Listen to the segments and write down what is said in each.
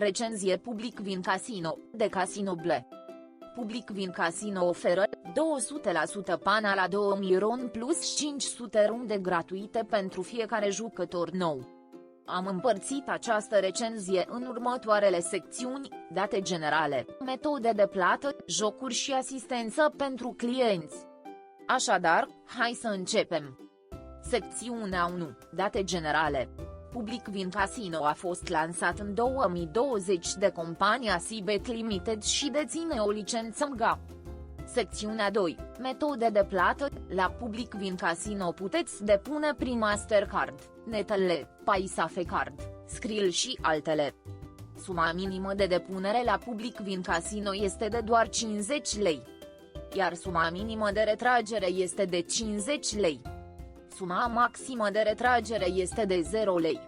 Recenzie Public Win Casino, de Casinoble. Public Win Casino oferă 200% pana la 2000 RON plus 500 runde gratuite pentru fiecare jucător nou. Am împărțit această recenzie în următoarele secțiuni: date generale, metode de plată, jocuri și asistență pentru clienți. Așadar, hai să începem. Secțiunea 1, date generale. Public Win Casino a fost lansat în 2020 de compania Sibet Limited și deține o licență MGA. Secțiunea 2, metode de plată. La Public Win Casino puteți depune prin Mastercard, Netele, Paisafecard, Skrill și altele. Suma minimă de depunere la Public Win Casino este de doar 50 lei. Iar suma minimă de retragere este de 50 lei. Suma maximă de retragere este de 0 lei.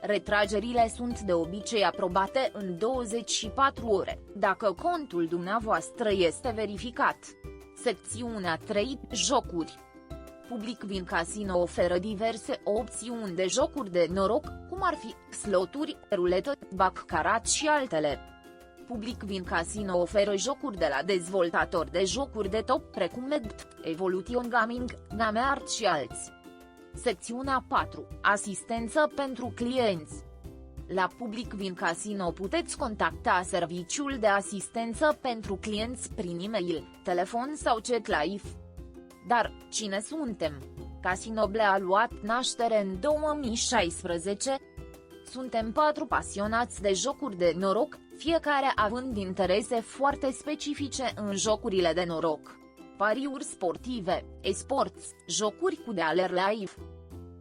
Retragerile sunt de obicei aprobate în 24 ore, dacă contul dumneavoastră este verificat. Secțiunea 3, jocuri. Public Win Casino oferă diverse opțiuni de jocuri de noroc, cum ar fi sloturi, ruletă, baccarat și altele. Public Win Casino oferă jocuri de la dezvoltatori de jocuri de top precum Medt, Evolution Gaming, Gameart și alți. Secțiunea 4, asistență pentru clienți. La Public Win Casino puteți contacta serviciul de asistență pentru clienți prin e-mail, telefon sau chat live. Dar, cine suntem? Casinoble a luat naștere în 2016. Suntem 4 pasionați de jocuri de noroc, fiecare având interese foarte specifice în jocurile de noroc. Pariuri sportive, e-sports, jocuri cu dealer live.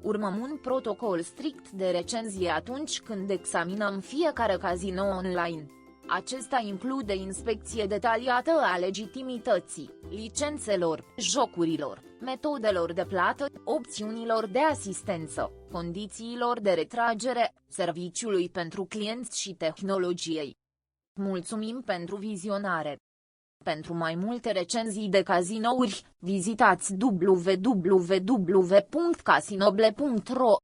Urmăm un protocol strict de recenzie atunci când examinăm fiecare casino online. Acesta include inspecție detaliată a legitimității, licențelor, jocurilor, metodelor de plată, opțiunilor de asistență, condițiilor de retragere, serviciului pentru clienți și tehnologiei. Mulțumim pentru vizionare! Pentru mai multe recenzii de cazinouri, vizitați www.casinoble.ro.